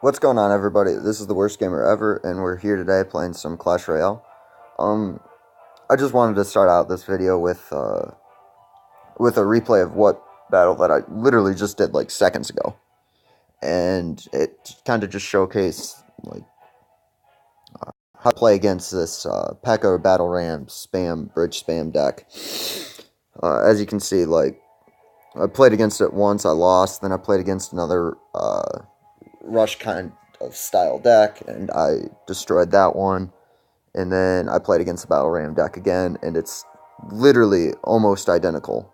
What's going on, everybody? This is the worst gamer ever, and we're here today playing some Clash Royale. Um, I just wanted to start out this video with a replay of what battle that I literally just did like seconds ago, and it kind of just showcased like how to play against this P.E.K.K.A. Battle Ram spam bridge spam deck. As you can see, like I played against it once, I lost. Then I played against another rush kind of style deck, and I destroyed that one. And then I played against the Battle Ram deck again, and it's literally almost identical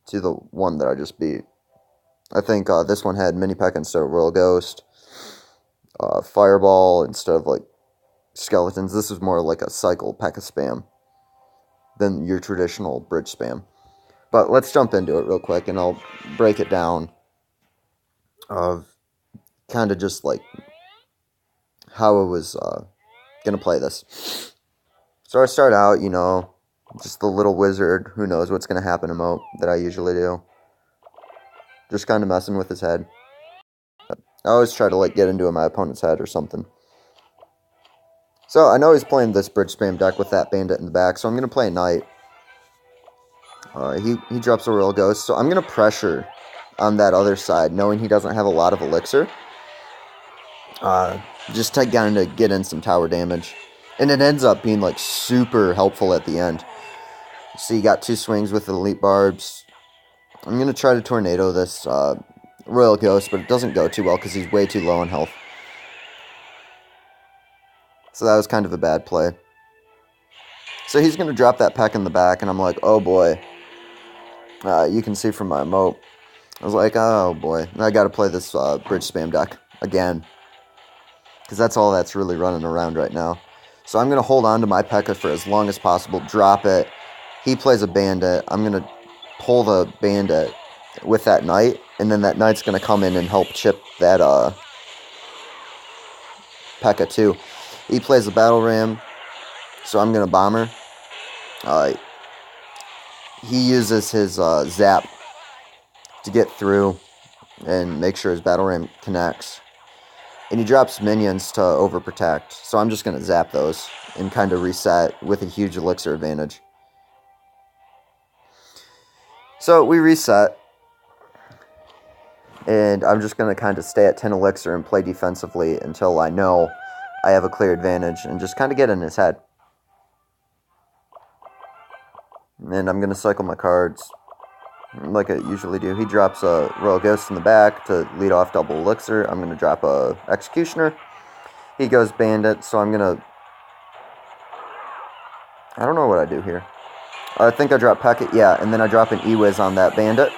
to the one that I just beat. I think this one had Mini P.E.K.K.A. instead of Royal Ghost, Fireball instead of like skeletons. This was more like a cycle P.E.K.K.A. spam than your traditional bridge spam. But let's jump into it real quick, and I'll break it down of kind of just like how I was gonna play this. So I start out, just the little wizard, who knows what's gonna happen emote that I usually do. Just kind of messing with his head. I always try to like get into my opponent's head or something. So I know he's playing this bridge spam deck with that bandit in the back, so I'm gonna play a knight. He drops a Royal Ghost, so I'm gonna pressure on that other side, knowing he doesn't have a lot of elixir. Just to kind of get in some tower damage. And it ends up being like super helpful at the end. So you got 2 swings with elite barbs. I'm going to try to tornado this Royal Ghost, but it doesn't go too well because he's way too low in health. So that was kind of a bad play. So he's going to drop that P.E.K.K.A. in the back, and I'm like, oh boy. You can see from my emote. I was like, oh boy. I got to play this bridge spam deck again. Because that's all that's really running around right now. So I'm going to hold on to my P.E.K.K.A. for as long as possible, drop it. He plays a bandit. I'm going to pull the bandit with that knight, and then that knight's going to come in and help chip that P.E.K.K.A. too. He plays a battle ram, so I'm going to bomber. He uses his zap to get through and make sure his battle ram connects. And he drops minions to overprotect, so I'm just going to zap those and kind of reset with a huge elixir advantage. So we reset, and I'm just going to kind of stay at 10 elixir and play defensively until I know I have a clear advantage and just kind of get in his head. And I'm going to cycle my cards like I usually do. He drops a Royal Ghost in the back to lead off double elixir. I'm going to drop a Executioner. He goes bandit, so I'm going to... I don't know what I do here. I think I drop P.E.K.K.A. Yeah, and then I drop an E-Wiz on that bandit.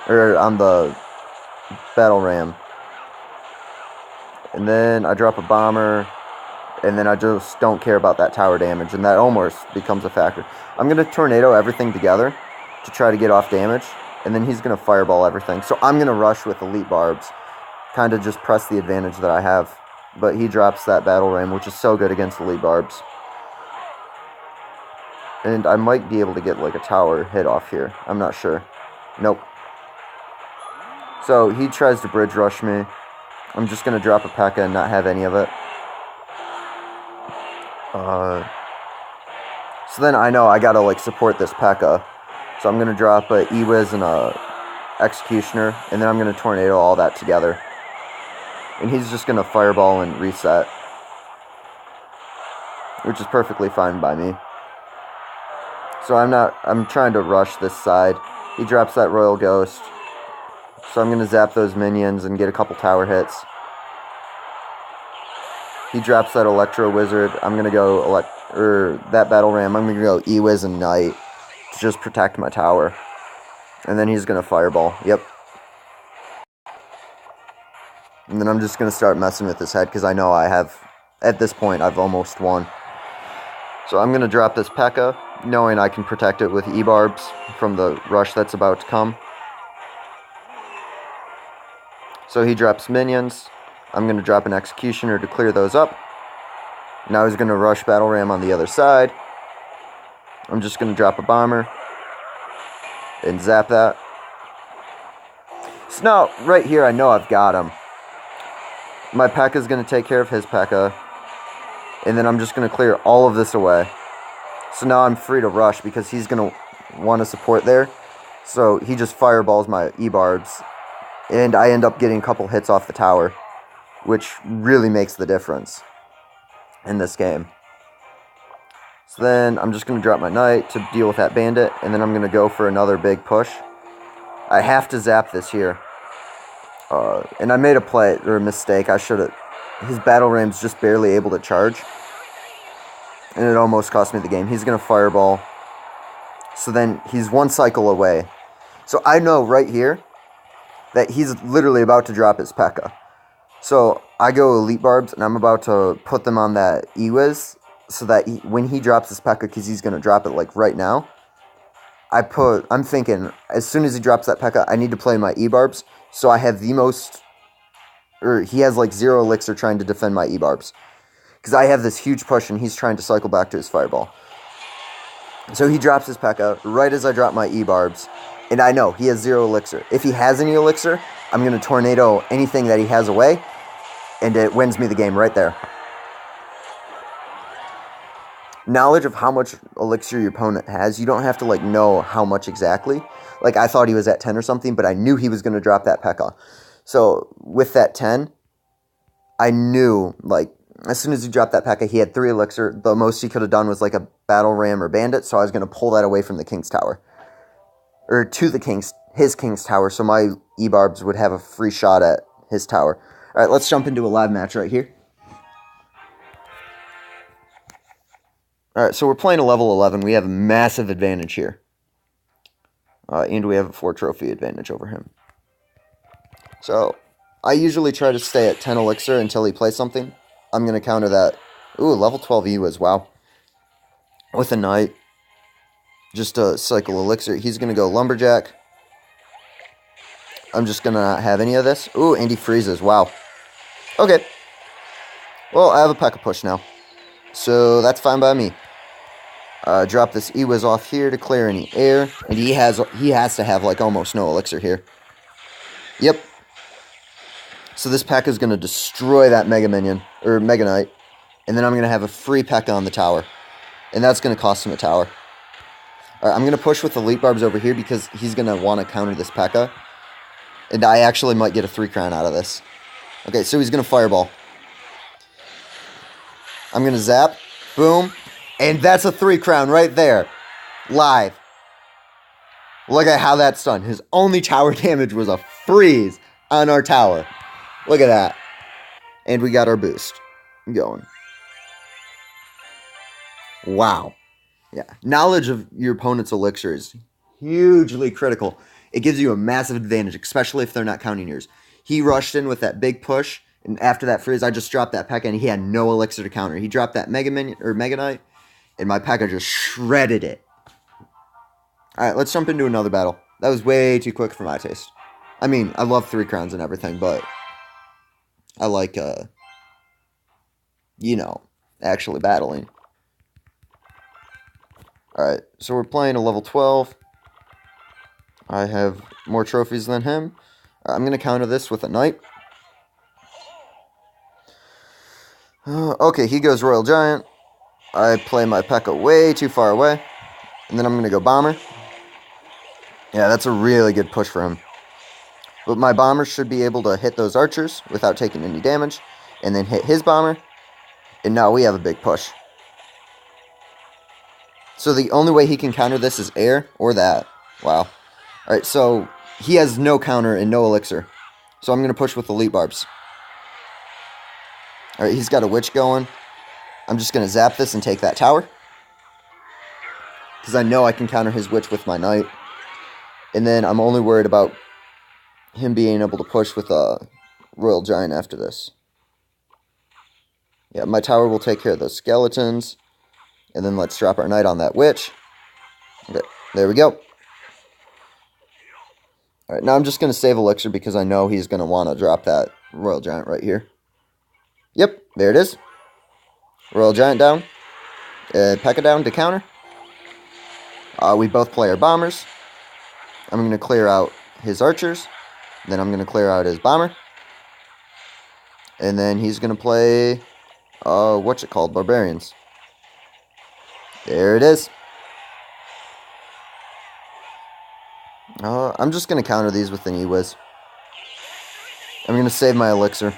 Or on the battle ram. And then I drop a bomber. And then I just don't care about that tower damage. And that almost becomes a factor. I'm going to tornado everything together to try to get off damage. And then he's going to fireball everything. So I'm going to rush with elite barbs. Kind of just press the advantage that I have. But he drops that battle ram, which is so good against elite barbs. And I might be able to get like a tower hit off here. I'm not sure. Nope. So he tries to bridge rush me. I'm just going to drop a P.E.K.K.A. and not have any of it. So then I know I gotta like support this P.E.K.K.A. So I'm gonna drop a E-Wiz and a Executioner, and then I'm gonna tornado all that together. And he's just gonna fireball and reset, which is perfectly fine by me. So I'm trying to rush this side. He drops that Royal Ghost. So I'm gonna zap those minions and get a couple tower hits. He drops that Electro Wizard. I'm gonna go that Battle Ram. I'm gonna go E-Wiz and Knight to just protect my tower. And then he's gonna fireball. Yep. And then I'm just gonna start messing with his head because I know at this point I've almost won. So I'm gonna drop this P.E.K.K.A. knowing I can protect it with E-Barbs from the rush that's about to come. So he drops minions. I'm going to drop an Executioner to clear those up. Now he's going to rush Battle Ram on the other side. I'm just going to drop a Bomber and zap that. So now, right here, I know I've got him. My P.E.K.K.A is going to take care of his P.E.K.K.A. And then I'm just going to clear all of this away. So now I'm free to rush because he's going to want to support there. So he just fireballs my E-Barbs. And I end up getting a couple hits off the tower, which really makes the difference in this game. So then I'm just going to drop my Knight to deal with that bandit. And then I'm going to go for another big push. I have to zap this here. And I made a play, or a mistake. I should have... His battle ram's just barely able to charge. And it almost cost me the game. He's going to fireball. So then he's one cycle away. So I know right here that he's literally about to drop his P.E.K.K.A. So I go Elite Barbs, and I'm about to put them on that Ewiz, so that when he drops his P.E.K.K.A, because he's going to drop it like right now, I'm thinking, as soon as he drops that P.E.K.K.A, I need to play my E-Barbs, so I have the most... Or he has like 0 elixir trying to defend my E-Barbs. Because I have this huge push and he's trying to cycle back to his fireball. So he drops his P.E.K.K.A right as I drop my E-Barbs. And I know he has 0 elixir. If he has any elixir, I'm going to tornado anything that he has away. And it wins me the game right there. Knowledge of how much elixir your opponent has, you don't have to like know how much exactly. Like I thought he was at 10 or something, but I knew he was going to drop that P.E.K.K.A. So with that 10, I knew like as soon as he dropped that P.E.K.K.A, he had 3 elixir. The most he could have done was like a battle ram or bandit, so I was going to pull that away from the king's tower. Or to the his king's tower, so my E-Barbs would have a free shot at his tower. Alright, let's jump into a live match right here. Alright, so we're playing a level 11. We have a massive advantage here. And we have a 4 trophy advantage over him. So, I usually try to stay at 10 elixir until he plays something. I'm going to counter that. Ooh, level 12 Ewiz, wow. With a Knight. Just a cycle elixir. He's going to go Lumberjack. I'm just going to not have any of this. Ooh, and he freezes, wow. Okay. Well, I have a P.E.K.K.A push now. So, that's fine by me. Drop this Ewiz off here to clear any air. And he has to have, like, almost no elixir here. Yep. So this P.E.K.K.A is going to destroy that Mega Minion, or Mega Knight, and then I'm going to have a free P.E.K.K.A on the tower, and that's going to cost him a tower. Alright, I'm going to push with Elite Barbs over here because he's going to want to counter this P.E.K.K.A, and I actually might get a 3 crown out of this. Okay, so he's going to Fireball. I'm going to Zap, boom, and that's a 3 crown right there, live. Look at how that's done. His only tower damage was a freeze on our tower. Look at that. And we got our boost going. Wow. Yeah. Knowledge of your opponent's elixir is hugely critical. It gives you a massive advantage, especially if they're not counting yours. He rushed in with that big push, and after that freeze, I just dropped that P.E.K.K.A, and he had no elixir to counter. He dropped that Mega Minion, or Mega Knight, and my P.E.K.K.A just shredded it. Alright, let's jump into another battle. That was way too quick for my taste. I mean, I love 3 crowns and everything, but I like, you know, actually battling. Alright, so we're playing a level 12. I have more trophies than him. I'm going to counter this with a Knight. Okay, he goes Royal Giant. I play my P.E.K.K.A way too far away. And then I'm going to go Bomber. Yeah, that's a really good push for him. But my Bomber should be able to hit those archers without taking any damage. And then hit his Bomber. And now we have a big push. So the only way he can counter this is air or that. Wow. Alright, so he has no counter and no elixir. So I'm going to push with Elite Barbs. Alright, he's got a Witch going. I'm just going to zap this and take that tower. Because I know I can counter his Witch with my Knight. And then I'm only worried about him being able to push with a Royal Giant after this. Yeah, my tower will take care of those skeletons. And then let's drop our Knight on that Witch. Okay, there we go. Alright, now I'm just going to save Elixir because I know he's going to want to drop that Royal Giant right here. Yep, there it is. Royal Giant down. P.E.K.K.A down to counter. We both play our Bombers. I'm going to clear out his Archers. Then I'm going to clear out his Bomber. And then he's going to play, what's it called? Barbarians. There it is. I'm just going to counter these with an E-Wiz. I'm going to save my elixir.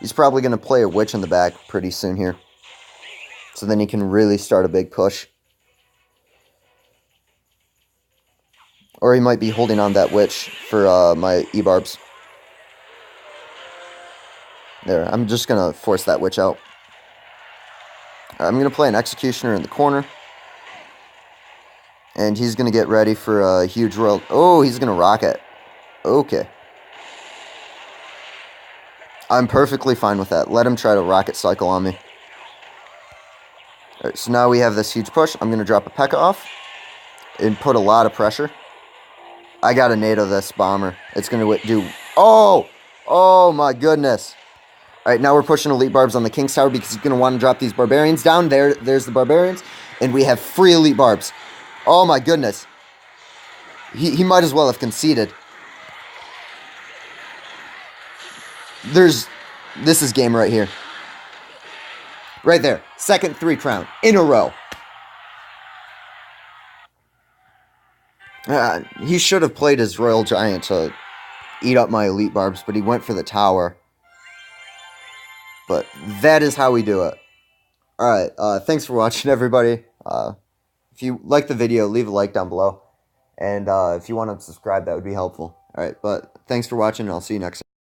He's probably going to play a witch in the back pretty soon here. So then he can really start a big push. Or he might be holding on that witch for my E-Barbs. There, I'm just going to force that witch out. I'm going to play an Executioner in the corner. And he's going to get ready for a huge roll. Oh, he's going to rocket. Okay. I'm perfectly fine with that. Let him try to rocket cycle on me. Alright, so now we have this huge push. I'm going to drop a P.E.K.K.A off and put a lot of pressure. I got to NATO this bomber. It's going to do... Oh! Oh my goodness. Alright, now we're pushing Elite Barbs on the King's Tower because he's going to want to drop these Barbarians down. There's the Barbarians. And we have free Elite Barbs. Oh my goodness. He might as well have conceded. This is game right here. Right there. Second 3-crown in a row. He should have played his Royal Giant to eat up my Elite Barbs, but he went for the tower. But that is how we do it. Alright, thanks for watching, everybody. If you like the video, leave a like down below. And if you want to subscribe, that would be helpful. Alright, but thanks for watching, and I'll see you next time.